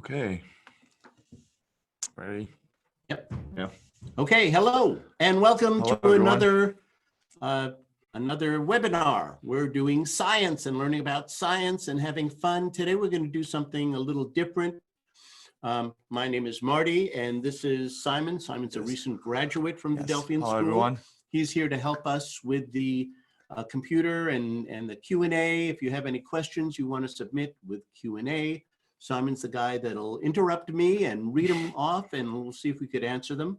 Okay. Ready? Yep. Yeah. Okay. Hello and welcome Hello, to everyone. another webinar. We're doing science and learning about science and having fun. Today we're going to do something a little different. My name is Marty and this is Simon. Simon's a recent graduate from the Delphian Hello, School. everyone. He's here to help us with the computer and the Q&A. If you have any questions you want to submit with Q&A, Simon's the guy that'll interrupt me and read them off, and we'll see if we could answer them.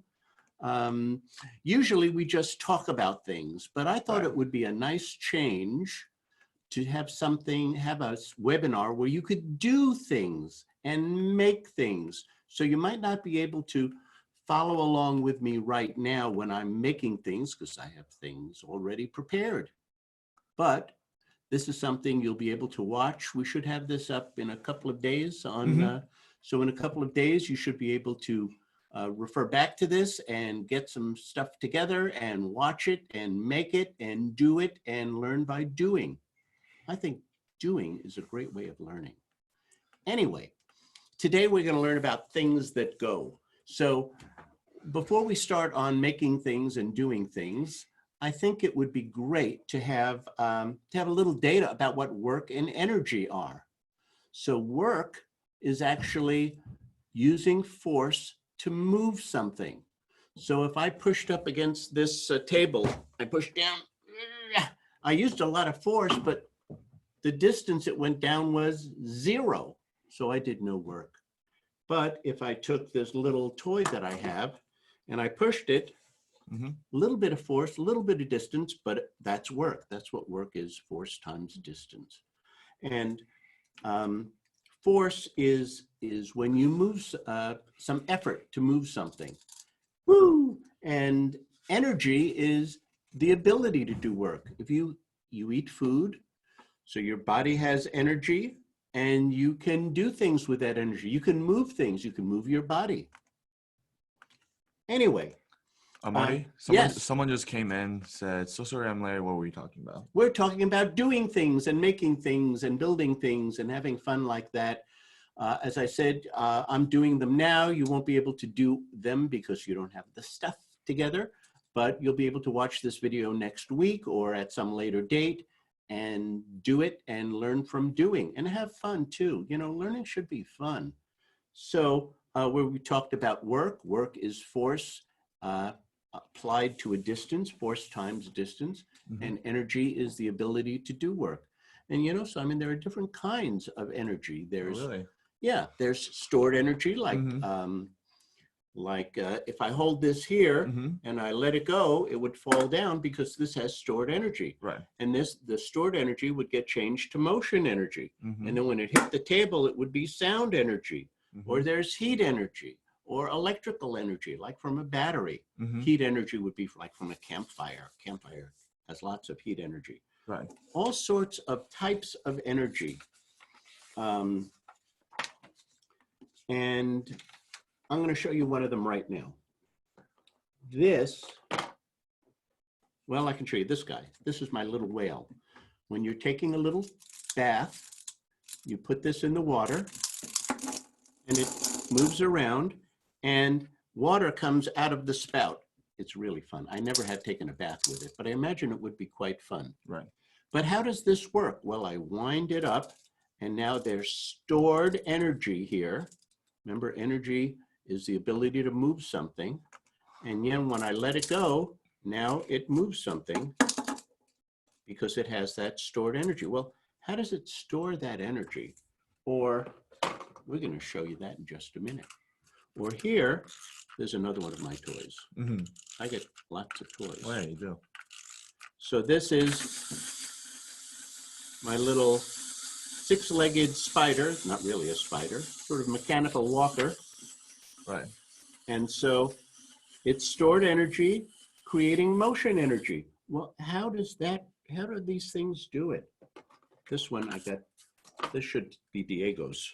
Usually we just talk about things, but I thought it would be a nice change to have a webinar where you could do things and make things. So you might not be able to follow along with me right now when I'm making things because I have things already prepared. But this is something you'll be able to watch. We should have this up in a couple of days so in a couple of days, you should be able to refer back to this and get some stuff together and watch it and make it and do it and learn by doing. I think doing is a great way of learning. Anyway, today we're going to learn about things that go. So before we start on making things and doing things, I think it would be great to have a little data about what work and energy are. So work is actually using force to move something. So if I pushed up against this table, I pushed down, I used a lot of force, but the distance it went down was 0. So I did no work. But if I took this little toy that I have and I pushed it, a little bit of force, a little bit of distance, but that's work. That's what work is, force times distance. And force is when you move some effort to move something. Woo! And energy is the ability to do work. If you eat food, so your body has energy and you can do things with that energy. You can move things, you can move your body. Anyway. Marty, someone just came in, said, so sorry I'm late, what were we talking about? We're talking about doing things and making things and building things and having fun like that. As I said, I'm doing them now. You won't be able to do them because you don't have the stuff together, but you'll be able to watch this video next week or at some later date and do it and learn from doing and have fun too. You know, learning should be fun. So where we talked about work is force applied to a distance, force times distance, and energy is the ability to do work. And you know, so I mean, there are different kinds of energy. There's there's stored energy, like if I hold this here and I let it go, it would fall down because this has stored energy. Right. And the stored energy would get changed to motion energy. And then when it hit the table, it would be sound energy. Or there's heat energy. Or electrical energy, like from a battery. Heat energy would be like from a campfire. Campfire has lots of heat energy. Right. All sorts of types of energy. And I'm going to show you one of them right now. This, well, I can show you this guy. This is my little whale. When you're taking a little bath, you put this in the water and it moves around. And water comes out of the spout. It's really fun. I never had taken a bath with it, but I imagine it would be quite fun. Right. But how does this work? Well, I wind it up, and now there's stored energy here. Remember, energy is the ability to move something. And then when I let it go, now it moves something because it has that stored energy. Well, how does it store that energy? Or we're going to show you that in just a minute. Or here, there's another one of my toys. I get lots of toys. Oh, yeah, you do. So this is my little 6-legged spider, not really a spider, sort of mechanical walker. Right. And so it's stored energy, creating motion energy. Well, how do these things do it? This one this should be Diego's.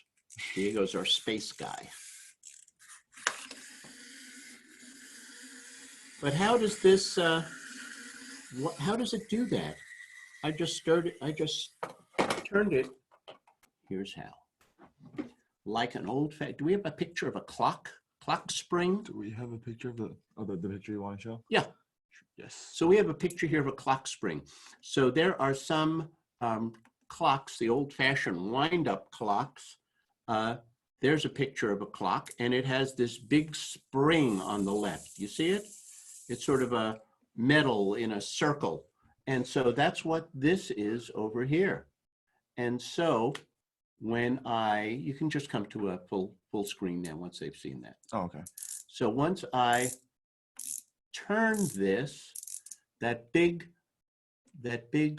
Diego's our space guy. But how does this, how does it do that? I just turned it. Here's how. like an old, do we have a picture of a clock spring? Do we have a picture of the picture you want to show? Yeah. Yes. So we have a picture here of a clock spring. So there are some clocks, the old-fashioned wind-up clocks. There's a picture of a clock, and it has this big spring on the left. You see it? It's sort of a metal in a circle. And so that's what this is over here. And so when you can just come to a full screen now once they've seen that. Oh, okay. So once I turn this, that big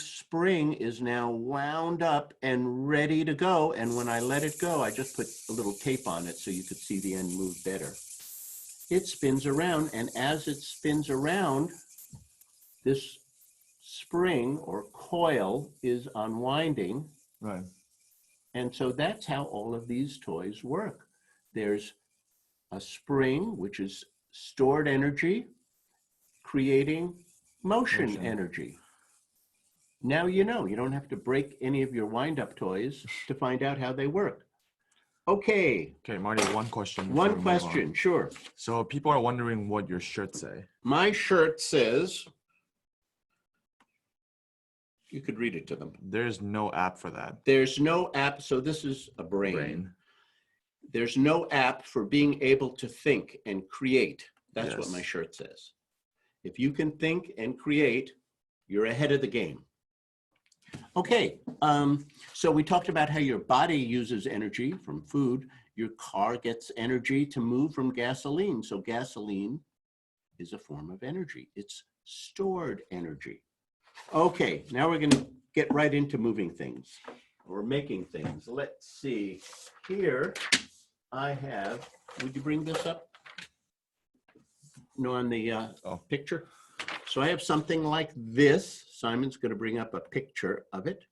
spring is now wound up and ready to go. And when I let it go, I just put a little tape on it so you could see the end move better. It spins around, and as it spins around, this spring or coil is unwinding. Right. And so that's how all of these toys work. There's a spring, which is stored energy, creating motion energy. Now you know, you don't have to break any of your wind-up toys to find out how they work. Okay. Okay, Marty, one question. One question, sure. So people are wondering what your shirt say. My shirt says, you could read it to them. There's no app for that. There's no app, so this is a brain. There's no app for being able to think and create. That's what my shirt says. If you can think and create, you're ahead of the game. Okay, so we talked about how your body uses energy from food. Your car gets energy to move from gasoline. So gasoline is a form of energy. It's stored energy. Okay, now we're going to get right into moving things or making things. Let's see. Here I have, would you bring this up? No, on the picture. So I have something like this. Simon's going to bring up a picture of it.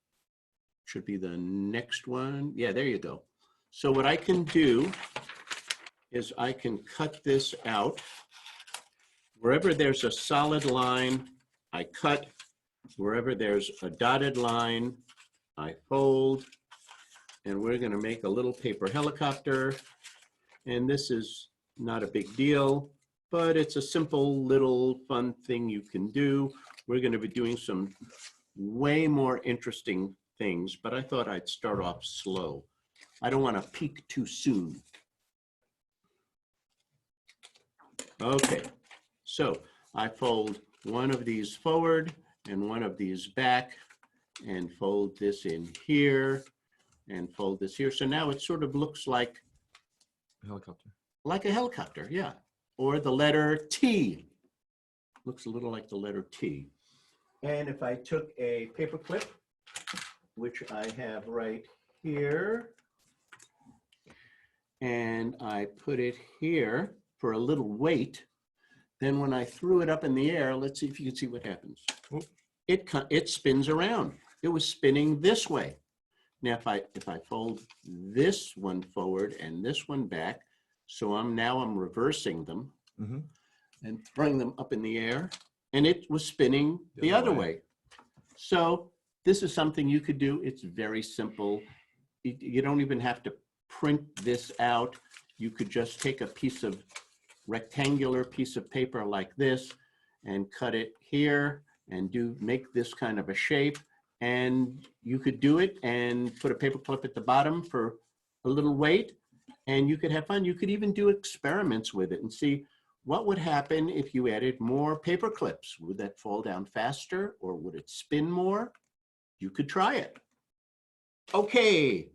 Should be the next one. Yeah, there you go. So what I can do is I can cut this out. Wherever there's a solid line, I cut. Wherever there's a dotted line, I fold. And we're going to make a little paper helicopter. And this is not a big deal, but it's a simple little fun thing you can do. We're going to be doing some way more interesting things, but I thought I'd start off slow. I don't want to peak too soon. Okay, so I fold one of these forward and one of these back and fold this in here and fold this here. So now it sort of looks like a helicopter. Like a helicopter, yeah. Or the letter T. Looks a little like the letter T. And if I took a paper clip, which I have right here, and I put it here for a little weight, then when I threw it up in the air, let's see if you can see what happens. It spins around. It was spinning this way. Now if I fold this one forward and this one back, so I'm reversing them and throwing them up in the air, and it was spinning the other way. So this is something you could do. It's very simple. You don't even have to print this out. You could just take a rectangular piece of paper like this and cut it here and make this kind of a shape. And you could do it and put a paper clip at the bottom for a little weight, and you could have fun. You could even do experiments with it and see what would happen if you added more paper clips. Would that fall down faster, or would it spin more? You could try it. Okay,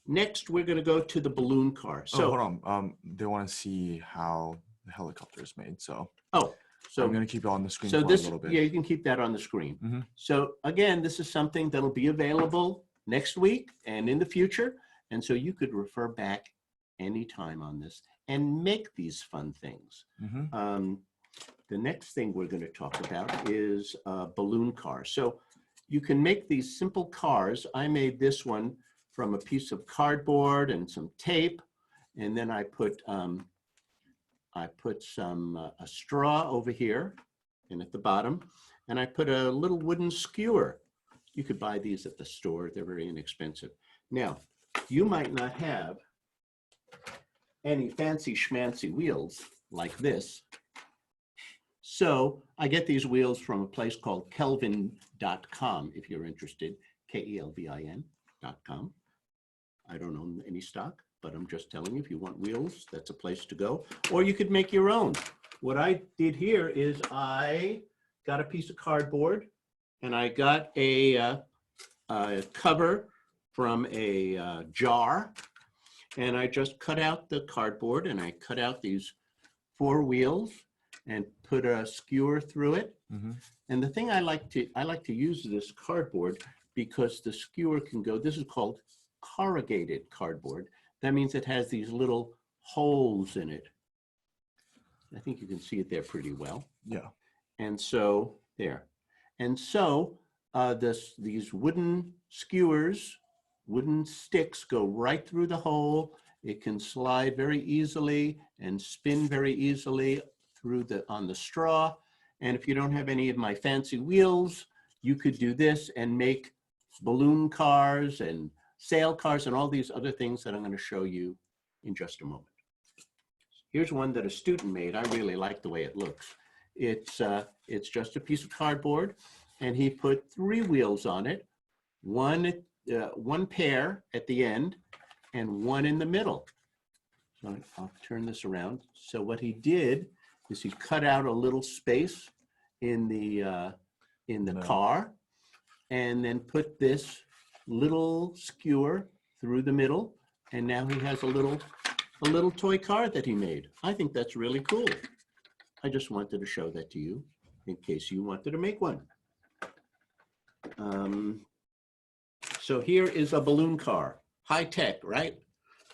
next we're gonna go to the balloon car. So hold on, they wanna see how the helicopter is made, so. So I'm gonna keep it on the screen so for this, a little bit. yeah, you can keep that on the screen. Mm-hmm. So again, this is something that'll be available next week and in the future. And so you could refer back anytime on this and make these fun things. Mm-hmm. The next thing we're going to talk about is balloon cars. So you can make these simple cars. I made this one from a piece of cardboard and some tape, and then I put a straw over here and at the bottom, and I put a little wooden skewer. You could buy these at the store. They're very inexpensive. Now, you might not have any fancy schmancy wheels like this. So I get these wheels from a place called Kelvin.com, if you're interested, KELVIN.com. I don't own any stock, but I'm just telling you, if you want wheels, that's a place to go. Or you could make your own. What I did here is I got a piece of cardboard and I got a cover from a jar, and I just cut out the cardboard and I cut out these 4 wheels and put a skewer through it. Mm-hmm. And the thing I like to use this cardboard because the skewer can go, this is called corrugated cardboard. That means it has these little holes in it. I think you can see it there pretty well. Yeah. And so there. And so these wooden skewers, wooden sticks go right through the hole. It can slide very easily and spin very easily through on the straw. And if you don't have any of my fancy wheels, you could do this and make balloon cars and sail cars and all these other things that I'm going to show you in just a moment. Here's one that a student made. I really like the way it looks. It's just a piece of cardboard, and he put 3 wheels on it, one pair at the end and 1 in the middle. So I'll turn this around. So what he did is he cut out a little space in the car, and then put this little skewer through the middle, and now he has a little toy car that he made. I think that's really cool. I just wanted to show that to you in case you wanted to make one. So here is a balloon car, high tech, right?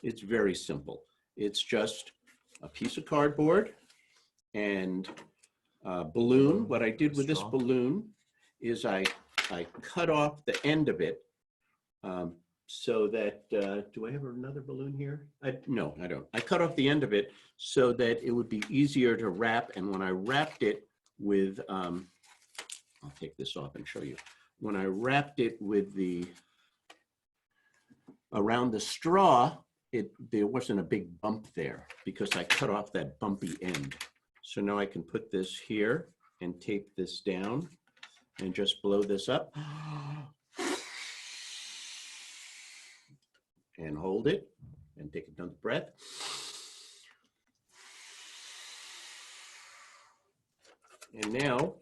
It's very simple. It's just a piece of cardboard and a balloon. What I did with this balloon is I cut off the end of it so that, do I have another balloon here? No, I don't. I cut off the end of it so that it would be easier to wrap. And when I wrapped it with, I'll take this off and show you. When I wrapped it with around the straw, there wasn't a big bump there because I cut off that bumpy end. So now I can put this here and tape this down and just blow this up and hold it and take another breath. And now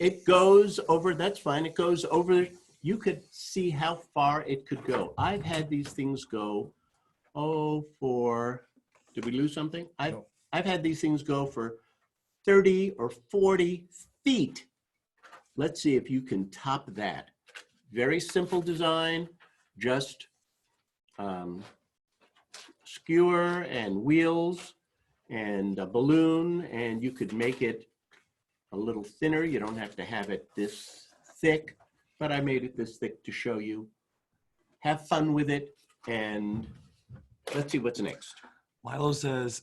it goes over, that's fine, it goes over. You could see how far it could go. I've had these things go, did we lose something? I've had these things go for 30 or 40 feet. Let's see if you can top that. Very simple design, just skewer and wheels and a balloon, and you could make it a little thinner. You don't have to have it this thick, but I made it this thick to show you. Have fun with it, and let's see what's next. Milo says,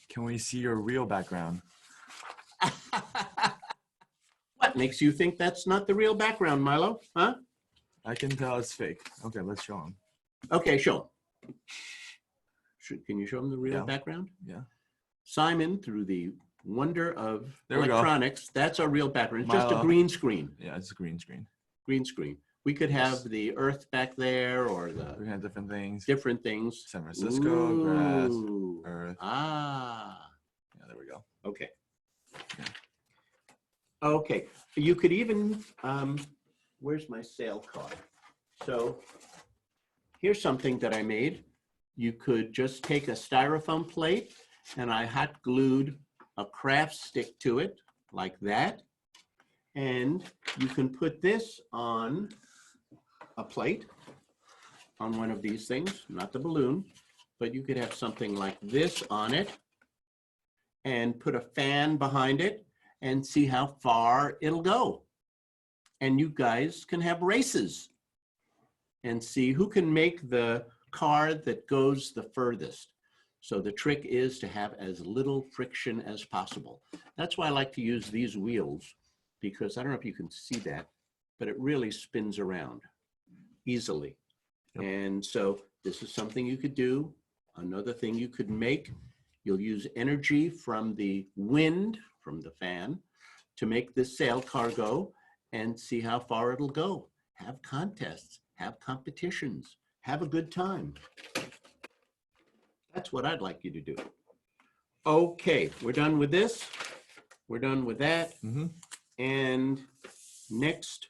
can we see your real background? What makes you think that's not the real background, Milo? Huh? I can tell it's fake. Okay, let's show him. Okay, show him. Can you show him the real background? Yeah. Simon, through the wonder of electronics, that's our real background. It's just a green screen. Yeah, it's a green screen. Green screen. We could have the earth back there, or we can have different things. Different things. San Francisco, grass, earth. Ah. Yeah, there we go. Okay. Yeah. Okay. You could even, where's my sale card? So here's something that I made. You could just take a styrofoam plate, and I hot glued a craft stick to it like that. And you can put this on a plate, on one of these things, not the balloon, but you could have something like this on it and put a fan behind it and see how far it'll go. And you guys can have races and see who can make the car that goes the furthest. So the trick is to have as little friction as possible. That's why I like to use these wheels, because I don't know if you can see that, but it really spins around easily. Yep. And so this is something you could do. Another thing you could make, you'll use energy from the wind, from the fan, to make this sail car go and see how far it'll go. Have contests, have competitions, have a good time. That's what I'd like you to do. Okay, we're done with this. We're done with that. And next,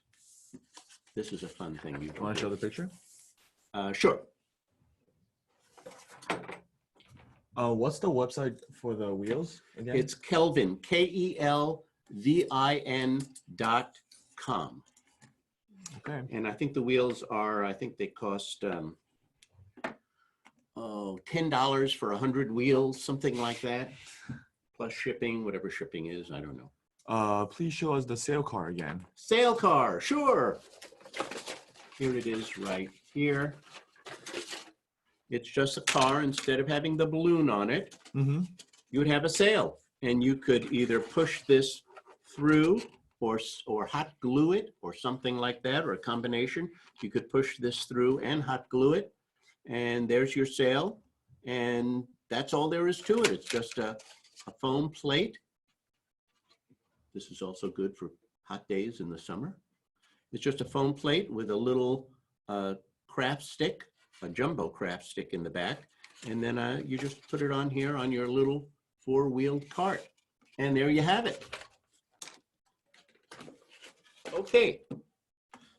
this is a fun thing. You want to show the picture? Sure. What's the website for the wheels again? It's Kelvin, KELVIN.com. Okay. And I think the wheels are, I think they cost $10 for 100 wheels, something like that, plus shipping, whatever shipping is, I don't know. Please show us the sail car again. Sail car, sure. Here it is right here. It's just a car. Instead of having the balloon on it, you would have a sail. And you could either push this through or hot glue it or something like that, or a combination. You could push this through and hot glue it. And there's your sail. And that's all there is to it. It's just a foam plate. This is also good for hot days in the summer. It's just a foam plate with a little craft stick, a jumbo craft stick in the back. And then you just put it on here on your little four-wheeled cart. And there you have it. Okay,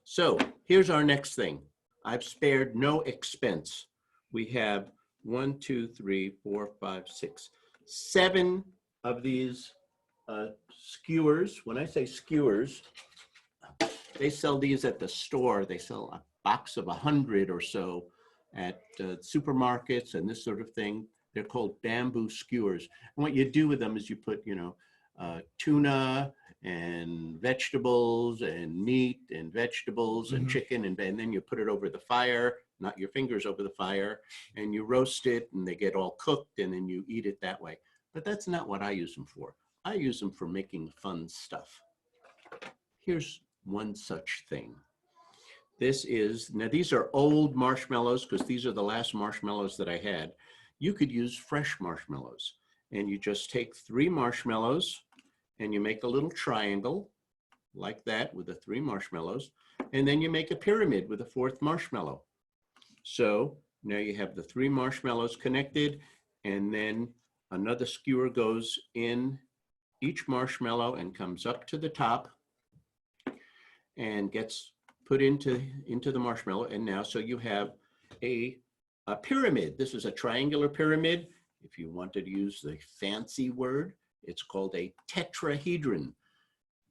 so here's our next thing. I've spared no expense. We have 1, 2, 3, 4, 5, 6, 7 of these skewers. When I say skewers, they sell these at the store. They sell a box of 100 or so at supermarkets and this sort of thing. They're called bamboo skewers. And what you do with them is you put, tuna and vegetables and meat and vegetables and chicken, and then you put it over the fire, not your fingers over the fire, and you roast it and they get all cooked and then you eat it that way. But that's not what I use them for. I use them for making fun stuff. Here's one such thing. Now these are old marshmallows because these are the last marshmallows that I had. You could use fresh marshmallows, and you just take 3 marshmallows and you make a little triangle like that with the 3 marshmallows, and then you make a pyramid with a 4th marshmallow. So now you have the 3 marshmallows connected, and then another skewer goes in each marshmallow and comes up to the top and gets put into the marshmallow. And now, so you have a pyramid. This is a triangular pyramid. If you wanted to use the fancy word, it's called a tetrahedron.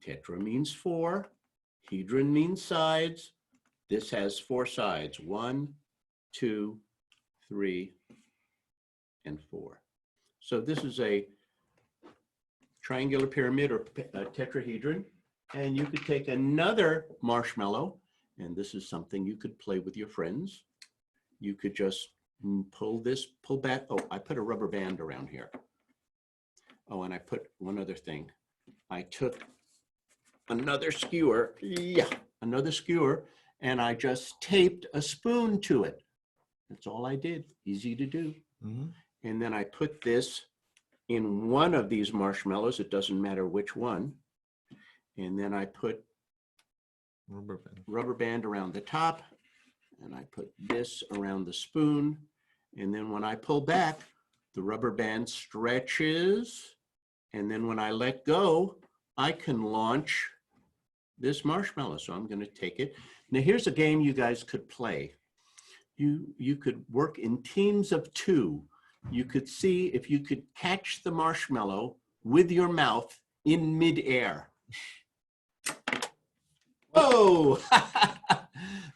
Tetra means 4, hedron means sides. This has 4 sides, 1, 2, 3, and 4. So this is a triangular pyramid or a tetrahedron. And you could take another marshmallow, and this is something you could play with your friends. You could just pull back. Oh, I put a rubber band around here. Oh, and I put one other thing. I took another skewer, and I just taped a spoon to it. That's all I did, easy to do. And then I put this in one of these marshmallows, it doesn't matter which one. And then I put rubber band around the top, and I put this around the spoon. And then when I pull back, the rubber band stretches. And then when I let go, I can launch this marshmallow. So I'm going to take it. Now here's a game you guys could play. You could work in teams of 2. You could see if you could catch the marshmallow with your mouth in midair. Whoa!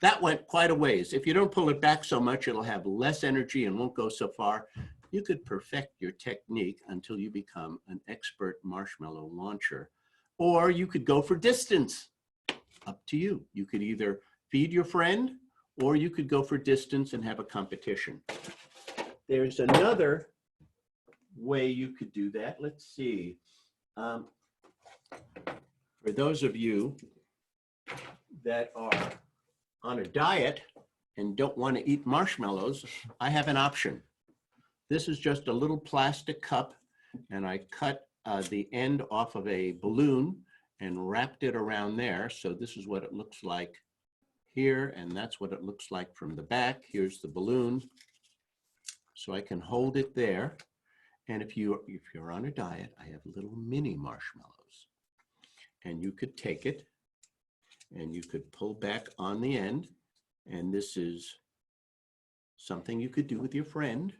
That went quite a ways. If you don't pull it back so much, it'll have less energy and won't go so far. You could perfect your technique until you become an expert marshmallow launcher. Or you could go for distance. Up to you. You could either feed your friend, or you could go for distance and have a competition. There's another way you could do that. Let's see. For those of you that are on a diet, and don't want to eat marshmallows, I have an option. This is just a little plastic cup, and I cut the end off of a balloon and wrapped it around there. So this is what it looks like here, and that's what it looks like from the back. Here's the balloon. So I can hold it there. And if you're on a diet, I have little mini marshmallows. And you could take it and you could pull back on the end. And this is something you could do with your friend.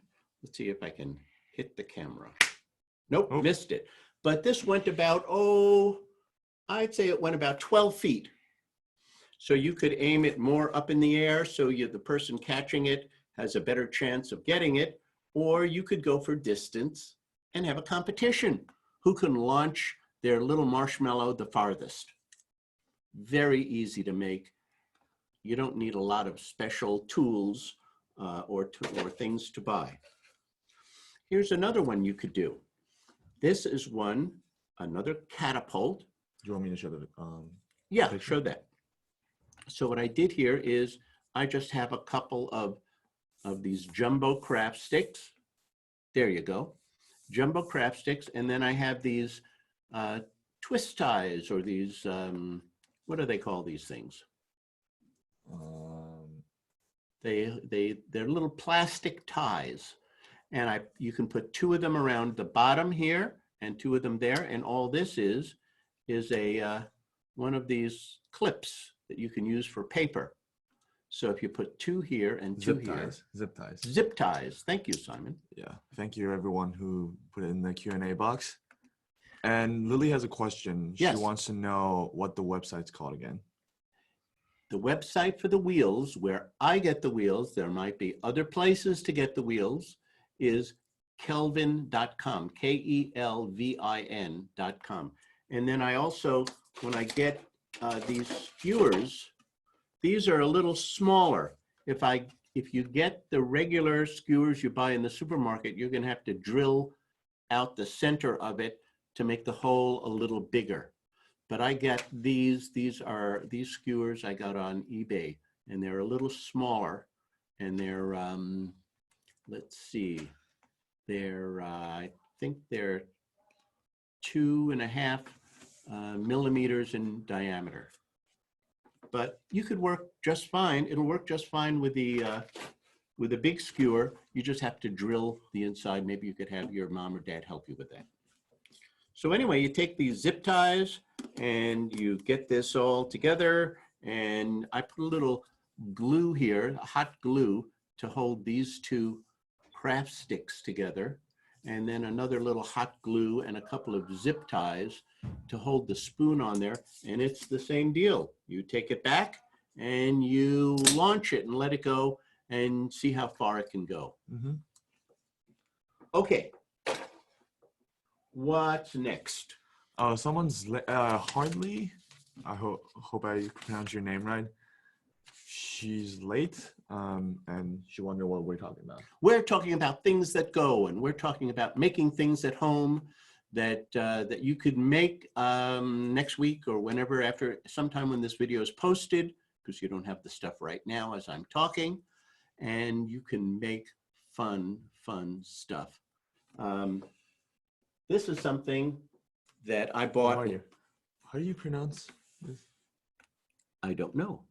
Let's see if I can hit the camera. Nope, missed it. But this went about, I'd say it went about 12 feet. So you could aim it more up in the air so the person catching it has a better chance of getting it, or you could go for distance and have a competition. Who can launch their little marshmallow the farthest? Very easy to make. You don't need a lot of special tools or things to buy. Here's another one you could do. This is another catapult. Do you want me to show the Yeah, picture? show that. So what I did here is I just have a couple of these jumbo craft sticks. There you go. Jumbo craft sticks. And then I have these twist ties, or these, what do they call these things? They're little plastic ties. And you can put 2 of them around the bottom here and 2 of them there. And all this is one of these clips that you can use for paper. So if you put 2 here and 2 here. Zip ties. Zip ties. Thank you, Simon. Yeah. Thank you, everyone who put it in the Q&A box. And Lily has a question. Yes. She wants to know what the website's called again. The website for the wheels, where I get the wheels, there might be other places to get the wheels, is kelvin.com, KELVIN.com. And then I also, when I get these skewers, these are a little smaller. If you get the regular skewers you buy in the supermarket, you're going to have to drill out the center of it to make the hole a little bigger. But I get these skewers I got on eBay, and they're a little smaller, and they're let's see, I think they're 2.5 millimeters in diameter. But you could work just fine. It'll work just fine with a big skewer. You just have to drill the inside. Maybe you could have your mom or dad help you with that. So anyway, you take these zip ties and you get this all together. And I put a little glue here, hot glue, to hold these 2 craft sticks together. And then another little hot glue and a couple of zip ties to hold the spoon on there. And it's the same deal. You take it back and you launch it and let it go and see how far it can go. Mm-hmm. Okay. What's next? Someone's Hardly. I hope I pronounced your name right. She's late, and she wondered what we're talking about. We're talking about things that go, and we're talking about making things at home that you could make next week or whenever, sometime when this video is posted, because you don't have the stuff right now as I'm talking, and you can make fun stuff. This is something that I bought. How do you pronounce this? I don't know.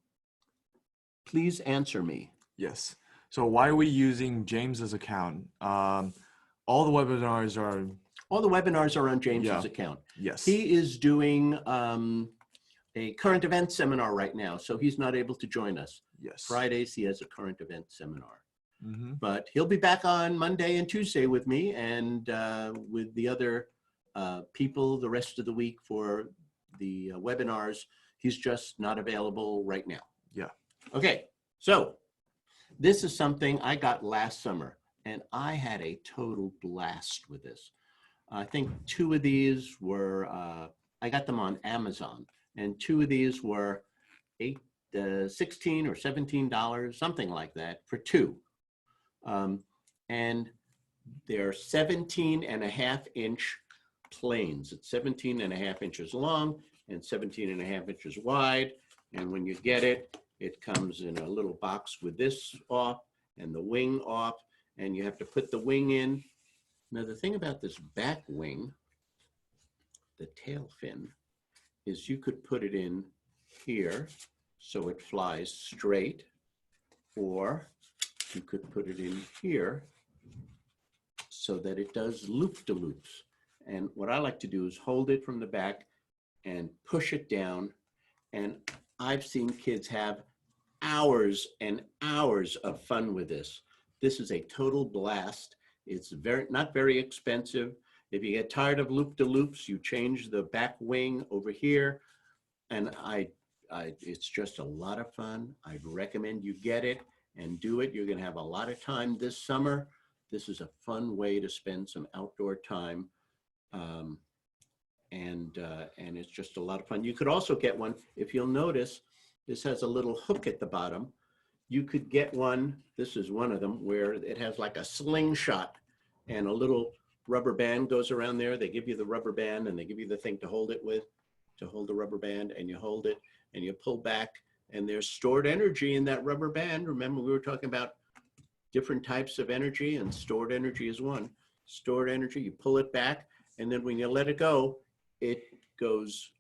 Please answer me. Yes. So why are we using James's account? All the webinars are on James's account. Yes. He is doing a current event seminar right now, so he's not able to join us. Yes. Fridays he has a current event seminar. Mm-hmm. But he'll be back on Monday and Tuesday with me and with the other people the rest of the week for the webinars. He's just not available right now. Yeah. Okay, so this is something I got last summer, and I had a total blast with this. I think 2 of these were, I got them on Amazon, and 2 of these were $16 or $17, something like that, for 2. And they're 17.5-inch planes. It's 17.5 inches long and 17.5 inches wide. And when you get it, It comes in a little box with this off and the wing off, and you have to put the wing in. Now, the thing about this back wing, the tail fin, is you could put it in here so it flies straight, or you could put it in here so that it does loop-de-loops. And what I like to do is hold it from the back and push it down. And I've seen kids have hours and hours of fun with this. This is a total blast. It's not very expensive. If you get tired of loop-de-loops, you change the back wing over here. And it's just a lot of fun. I'd recommend you get it and do it. You're gonna have a lot of time this summer. This is a fun way to spend some outdoor time. And it's just a lot of fun. You could also get one, if you'll notice, this has a little hook at the bottom. You could get one, this is one of them, where it has like a slingshot and a little rubber band goes around there. They give you the rubber band and they give you the thing to hold it with, to hold the rubber band, and you hold it and you pull back, and there's stored energy in that rubber band. Remember, we were talking about different types of energy, and stored energy is one. Stored energy, you pull it back, and then when you let it go, it goes,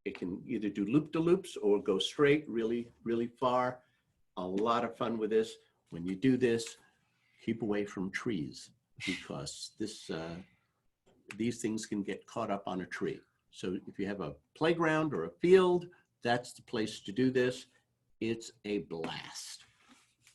it can either do loop-de-loops or go straight really, really far. A lot of fun with this. When you do this, keep away from trees, because these things can get caught up on a tree. So if you have a playground or a field, that's the place to do this. It's a blast.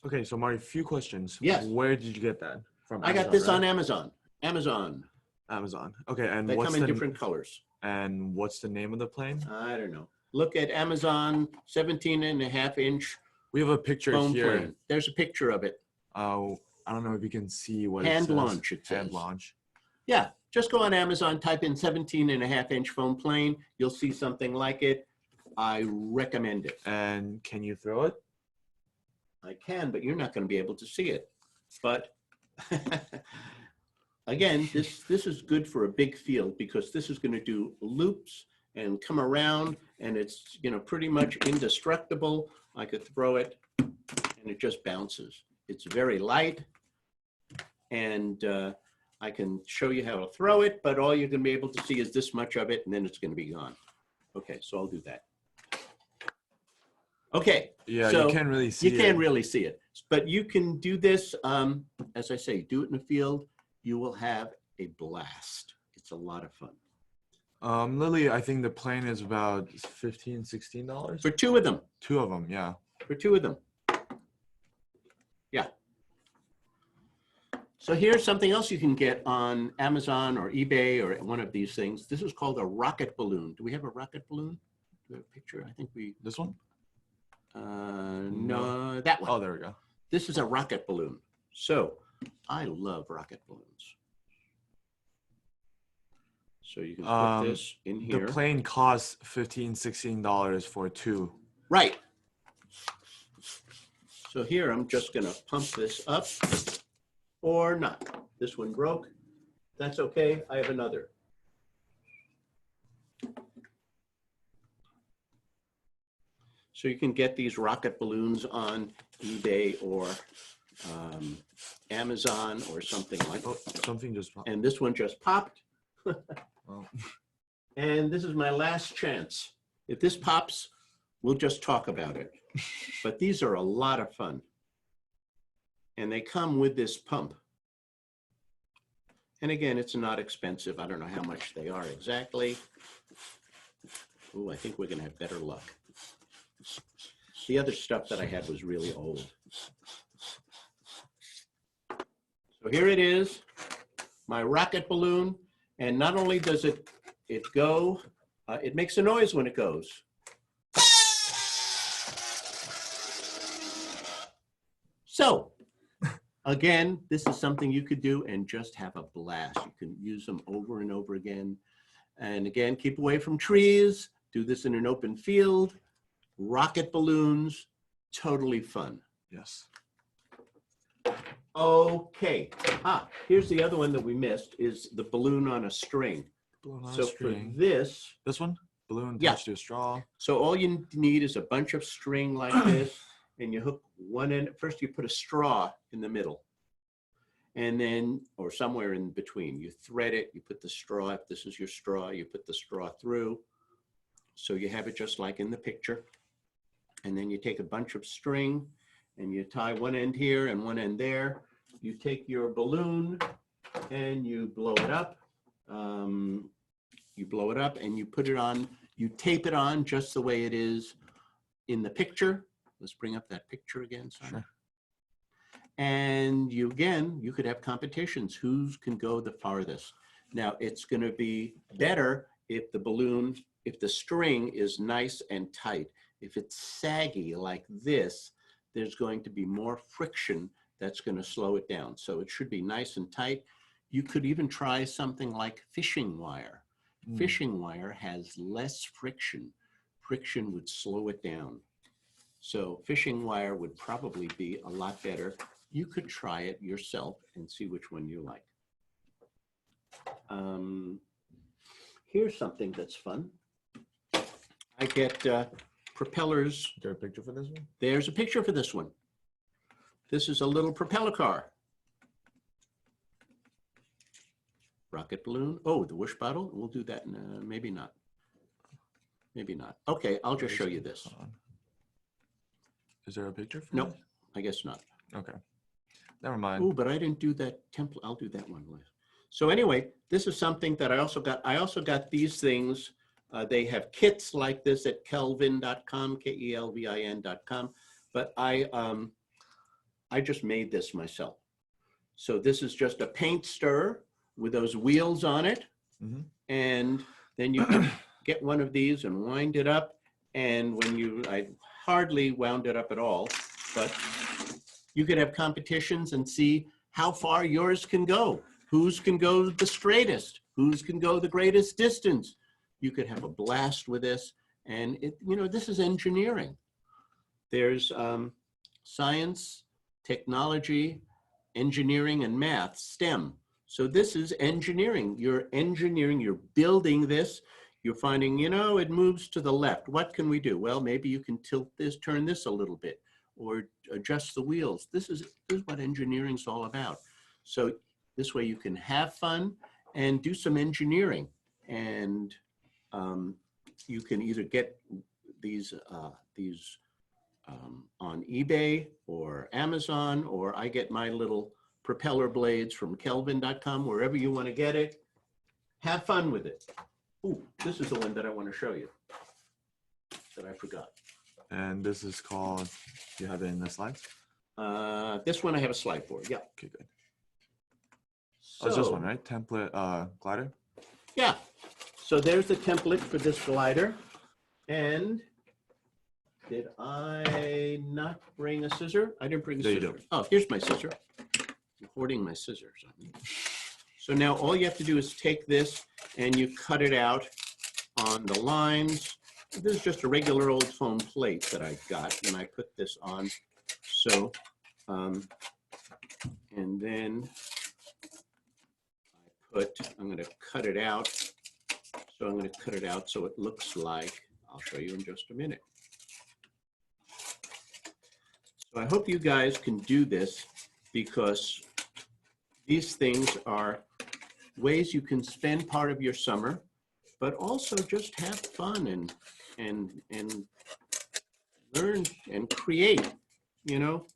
Okay, so Marty, a few questions. Yes. Where did you get that from? I got this on Amazon. Amazon. Okay, and They what's come in different colors. And what's the name of the plane? I don't know. Look at Amazon 17.5-inch We have a picture foam here. plane. There's a picture of it. Oh, I don't know if you can see what Hand it says. launch, it says. Hand launch. Yeah, just go on Amazon, type in 17.5-inch foam plane. You'll see something like it. I recommend it. And can you throw it? I can, but you're not going to be able to see it. But again, this is good for a big field, because this is going to do loops and come around, and it's, you know, pretty much indestructible. I could throw it and it just bounces. It's very light, and I can show you how to throw it, but all you're going to be able to see is this much of it, and then it's going to be gone. Okay, so I'll do that. Okay. Yeah, so you can't really see it. You can't really see it, but you can do this. As I say, do it in the field. You will have a blast. It's a lot of fun. Lily, I think the plane is about $15, $16. For two of them. Two of them, yeah. For two of them. Yeah. So here's something else you can get on Amazon or eBay or one of these things. This is called a rocket balloon. Do we have a rocket balloon? Do we have a picture? I think we... This one? No, that one. Oh, there we go. This is a rocket balloon. So I love rocket balloons. So you can put this in here. The plane costs $15, $16 for two. Right. So here I'm just going to pump this up, or not. This one broke. That's okay. I have another. So you can get these rocket balloons on eBay or Amazon or something like that. Oh, something just popped. And this one just popped. Oh. And this is my last chance. If this pops, we'll just talk about it. But these are a lot of fun. And they come with this pump. And again, it's not expensive. I don't know how much they are exactly. Oh, I think we're going to have better luck. The other stuff that I had was really old. So here it is, my rocket balloon. And not only does it go, it makes a noise when it goes. So again, this is something you could do and just have a blast. You can use them over and over again. And again, keep away from trees. Do this in an open field. Rocket balloons, totally fun. Yes. Okay. Here's the other one that we missed, is the balloon on a string. Balloon on So a string. for this This one? balloon Yeah. attached to a straw. So all you need is a bunch of string like this, and you hook one end. First, you put a straw in the middle, and then, or somewhere in between, you thread it, you put the straw, if this is your straw, you put the straw through. So you have it just like in the picture. And then you take a bunch of string and you tie one end here and one end there. You take your balloon and you blow it up. You blow it up and you put it on, you tape it on just the way it is in the picture. Let's bring up that picture again, Simon. Sure. And you, again, you could have competitions. Who can go the farthest? Now, it's going to be better if the balloon, if the string is nice and tight. If it's saggy like this, there's going to be more friction that's going to slow it down. So it should be nice and tight. You could even try something like fishing wire. Fishing wire has less friction. Friction would slow it down. So fishing wire would probably be a lot better. You could try it yourself and see which one you like. Here's something that's fun. I get propellers. Is there a picture for this one? There's a picture for this one. This is a little propeller car. Rocket balloon. Oh, the Woosh Bottle. We'll do that. Maybe not. Maybe not. Okay, I'll just show you this. Is there a picture for Nope, this? I guess not. Okay. Never mind. Oh, but I didn't do that template. I'll do that one later. So anyway, this is something that I also got. I also got these things. They have kits like this at kelvin.com, KELVIN.com. But I just made this myself. So this is just a paint stirrer with those wheels on it. Mm-hmm. And then you can get one of these and wind it up. And when you, I hardly wound it up at all, but you could have competitions and see how far yours can go. Whose can go the straightest? Whose can go the greatest distance? You could have a blast with this. And it, you know, this is engineering. There's science, technology, engineering, and math, STEM. So this is engineering. You're engineering, you're building this. You're finding, you know, it moves to the left. What can we do? Well, maybe you can tilt this, turn this a little bit, or adjust the wheels. This is what engineering's all about. So this way you can have fun and do some engineering. And you can either get these on eBay or Amazon, or I get my little propeller blades from kelvin.com, wherever you want to get it. Have fun with it. Ooh, this is the one that I want to show you that I forgot. And this is called, you have it in the slides? This one I have a slide for, yeah. Okay, good. So, Oh, it's this one, right? Template glider? Yeah, so there's the template for this glider. And did I not bring a scissor? I didn't bring a There you scissor. do. Oh, here's my scissor. I'm hoarding my scissors. So now all you have to do is take this and you cut it out on the lines. This is just a regular old foam plate that I got, and I put this on. So, and then I'm going to cut it out. So I'm going to cut it out so it looks like, I'll show you in just a minute. So I hope you guys can do this, because these things are ways you can spend part of your summer, but also just have fun and learn and create. You know,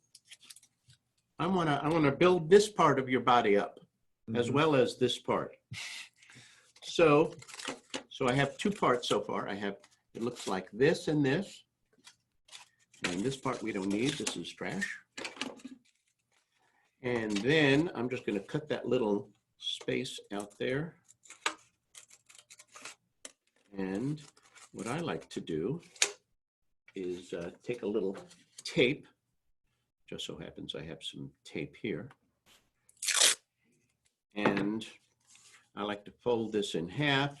I wanna build this part of your body up, as well as this part. So I have two parts so far. I have, it looks like this and this. And this part we don't need, this is trash. And then I'm just gonna cut that little space out there. And what I like to do is take a little tape. Just so happens I have some tape here. And I like to fold this in half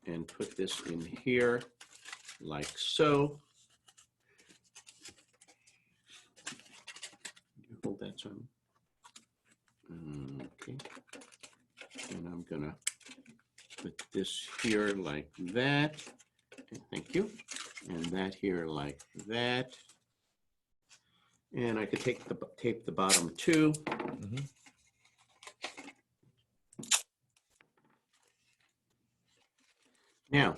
and put this in here like so. You hold that some. Okay. And I'm gonna put this here like that. thank you. And that here like that. And I could tape the bottom too. Mm-hmm. Now,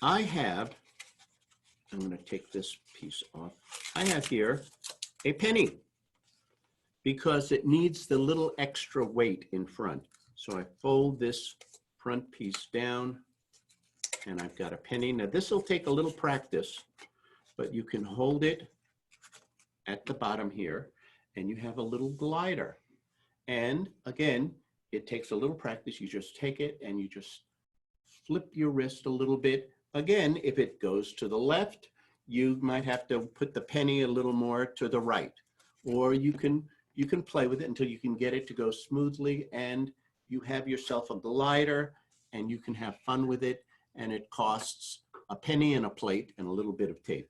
I'm going to take this piece off. I have here a penny because it needs the little extra weight in front. So I fold this front piece down and I've got a penny. Now this will take a little practice, but you can hold it at the bottom here and you have a little glider. And again, it takes a little practice. You just take it and you just flip your wrist a little bit. Again, if it goes to the left, you might have to put the penny a little more to the right, or you can play with it until you can get it to go smoothly and you have yourself a glider and you can have fun with it. And it costs a penny and a plate and a little bit of tape.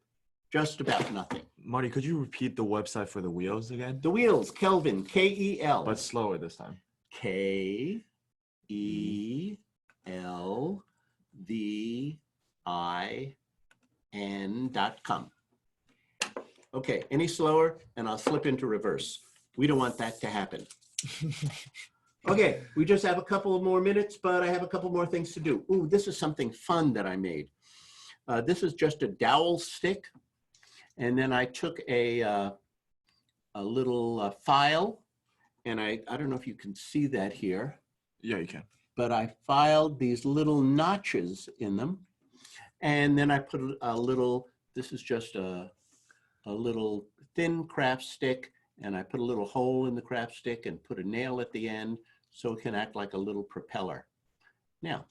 Just about nothing. Marty, could you repeat the website for the wheels again? The wheels, Kelvin, K-E-L. But slower this time. KELVIN.com. Okay, any slower and I'll slip into reverse. We don't want that to happen. Okay, we just have a couple of more minutes, but I have a couple more things to do. Ooh, this is something fun that I made. This is just a dowel stick. And then I took a little file, and I don't know if you can see that here. Yeah, you can. But I filed these little notches in them. And then I put a little, this is just a little thin craft stick, and I put a little hole in the craft stick and put a nail at the end so it can act like a little propeller. Now,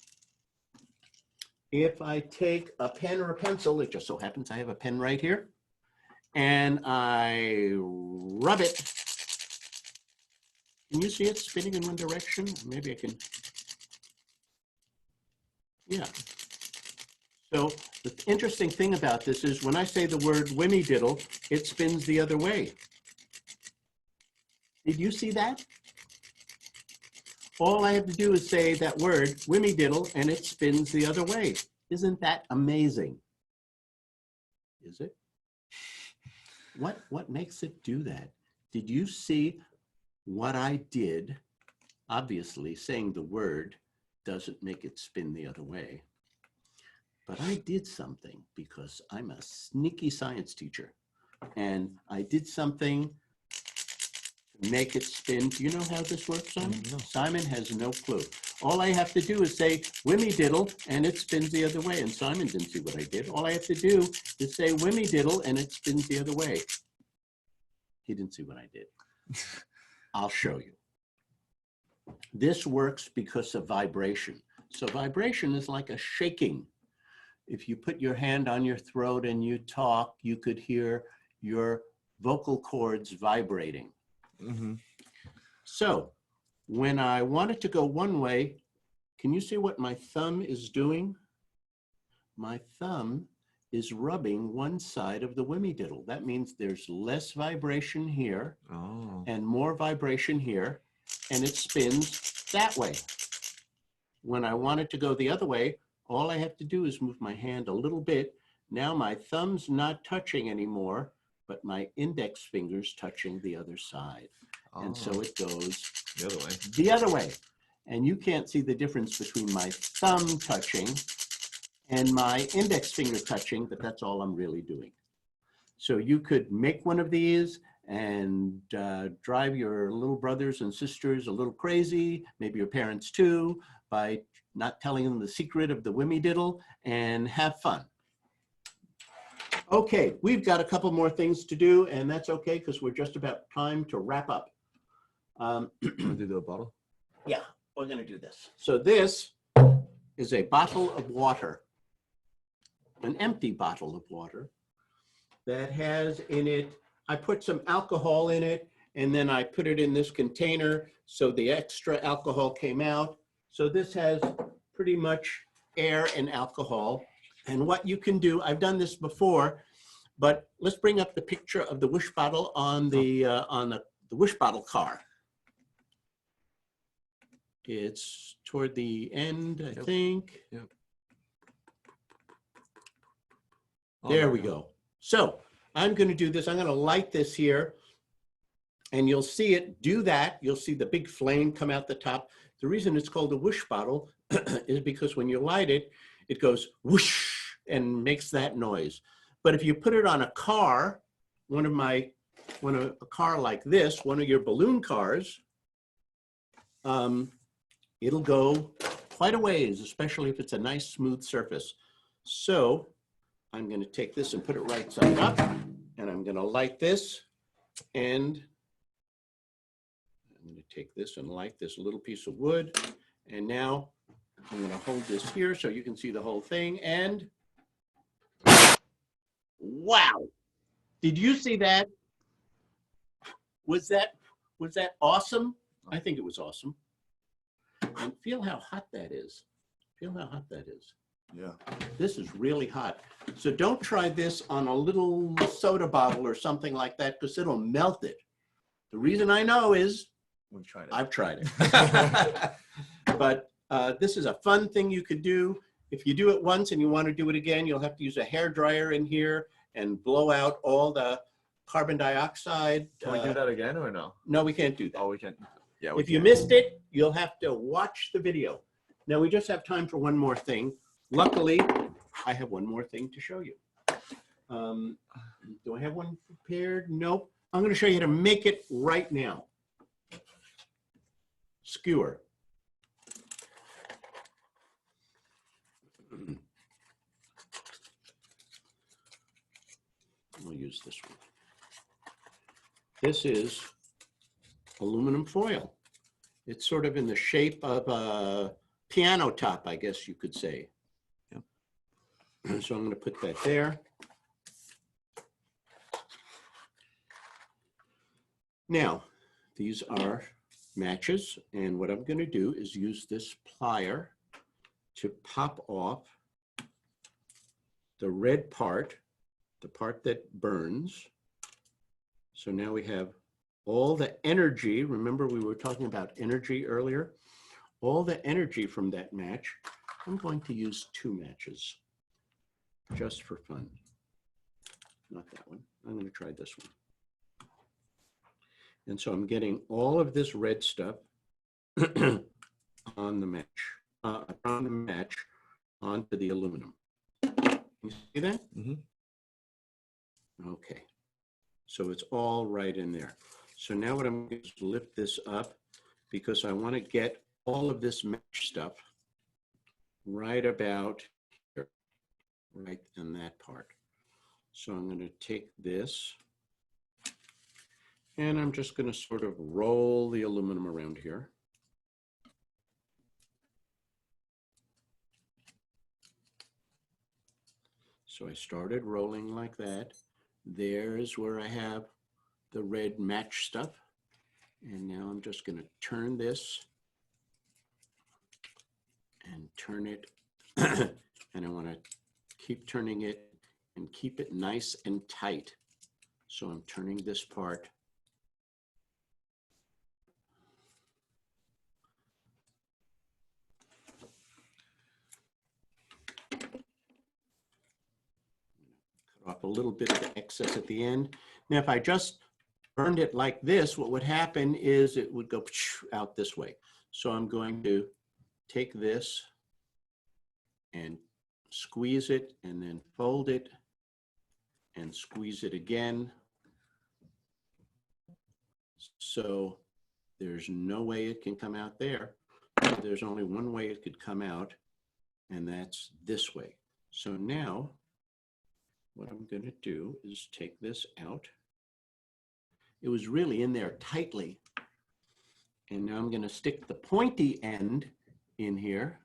if I take a pen or a pencil, it just so happens I have a pen right here, and I rub it. Can you see it spinning in one direction? Maybe I can. Yeah. So the interesting thing about this is when I say the word wimmy-diddle, it spins the other way. Did you see that? All I have to do is say that word, wimmy-diddle, and it spins the other way. Isn't that amazing? Is it? What makes it do that? Did you see what I did? Obviously, saying the word doesn't make it spin the other way. But I did something because I'm a sneaky science teacher. And I did something to make it spin. Do you know how this works, Simon? No. Simon has no clue. All I have to do is say, wimmy-diddle, and it spins the other way. And Simon didn't see what I did. All I have to do is say wimmy-diddle, and it spins the other way. He didn't see what I did. I'll show you. This works because of vibration. So vibration is like a shaking. If you put your hand on your throat and you talk, you could hear your vocal cords vibrating. Mm-hmm. So when I want it to go one way, can you see what my thumb is doing? My thumb is rubbing one side of the wimmy-diddle. That means there's less vibration here and more vibration here, and it spins that way. When I want it to go the other way, all I have to do is move my hand a little bit. Now my thumb's not touching anymore, but my index finger's touching the other side. And so it goes the other way. The other way. And you can't see the difference between my thumb touching and my index finger touching, but that's all I'm really doing. So you could make one of these and drive your little brothers and sisters a little crazy, maybe your parents too, by not telling them the secret of the wimmy-diddle, and have fun. Okay, we've got a couple more things to do, and that's okay because we're just about time to wrap up. Want to do the bottle? Yeah, we're going to do this. So this is a bottle of water, an empty bottle of water that has in it, I put some alcohol in it, and then I put it in this container so the extra alcohol came out. So this has pretty much air and alcohol. And what you can do, I've done this before, but let's bring up the picture of the Woosh Bottle on the Woosh Bottle car. It's toward the end, I think. Yep. Oh, There we go. So I'm going to do this. I'm going to light this here, and you'll see it do that. You'll see the big flame come out the top. The reason it's called a whoosh bottle is because when you light it, it goes whoosh and makes that noise. But if you put it on a car, a car like this, one of your balloon cars, it'll go quite a ways, especially if it's a nice smooth surface. So I'm going to take this and put it right side up, and I'm going to light this, and I'm going to take this and light this little piece of wood, and now I'm going to hold this here so you can see the whole thing, and wow! Did you see that? Was that awesome? I think it was awesome. And feel how hot that is. Feel how hot that is. Yeah. This is really hot. So don't try this on a little soda bottle or something like that, because it'll melt it. The reason I know is We've tried it. I've tried it. But this is a fun thing you could do. If you do it once and you want to do it again, you'll have to use a hair dryer in here and blow out all the carbon dioxide. Can we do that again or no? No, we can't do that. Oh, we can. Yeah. If you missed it, you'll have to watch the video. Now we just have time for one more thing. Luckily, I have one more thing to show you. Do I have one prepared? Nope. I'm going to show you how to make it right now. Skewer. We'll use this one. This is aluminum foil. It's sort of in the shape of a piano top, I guess you could say. Yep. So I'm going to put that there. Now, these are matches, and what I'm going to do is use this plier to pop off the red part, the part that burns. So now we have all the energy. Remember, we were talking about energy earlier. All the energy from that match. I'm going to use 2 matches just for fun. Not that one. I'm going to try this one. And so I'm getting all of this red stuff on the match, onto the aluminum. You see that? Mm-hmm. Okay. So it's all right in there. So now what I'm going to do is lift this up, because I want to get all of this match stuff right about here, right in that part. So I'm going to take this, and I'm just going to sort of roll the aluminum around here. So I started rolling like that. There's where I have the red match stuff. And now I'm just going to turn this and turn it. And I want to keep turning it and keep it nice and tight. So I'm turning this part. Off a little bit of the excess at the end. Now, if I just burned it like this, what would happen is it would go out this way. So I'm going to take this and squeeze it, and then fold it and squeeze it again. So there's no way it can come out there. There's only one way it could come out, and that's this way. So now what I'm going to do is take this out. It was really in there tightly. And now I'm going to stick the pointy end in here,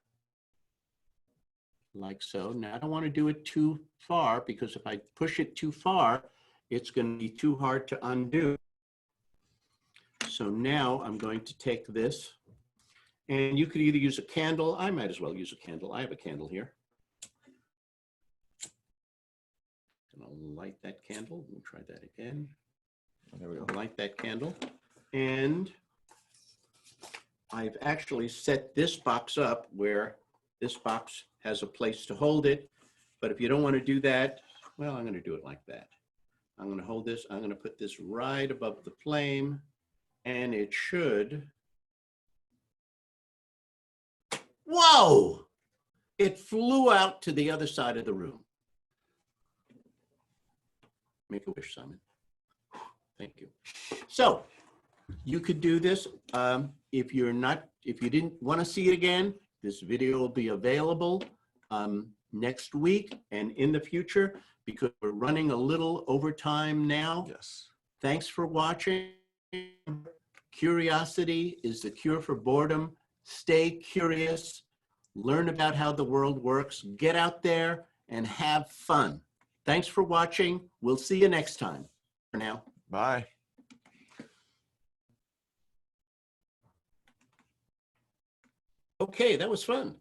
like so. Now I don't want to do it too far, because if I push it too far, it's going to be too hard to undo. So now I'm going to take this, and you could either use a candle. I might as well use a candle. I have a candle here. And I'll light that candle. We'll try that again. There we go. Light that candle. And I've actually set this box up where this box has a place to hold it. But if you don't want to do that, well, I'm going to do it like that. I'm going to hold this. I'm going to put this right above the flame, and it should. Whoa! It flew out to the other side of the room. Make a wish, Simon. Thank you. So you could do this. If you didn't want to see it again, this video will be available next week and in the future, because we're running a little overtime now. Yes. Thanks for watching. Curiosity is the cure for boredom. Stay curious. Learn about how the world works. Get out there and have fun. Thanks for watching. We'll see you next time. For now. Bye. Okay, that was fun.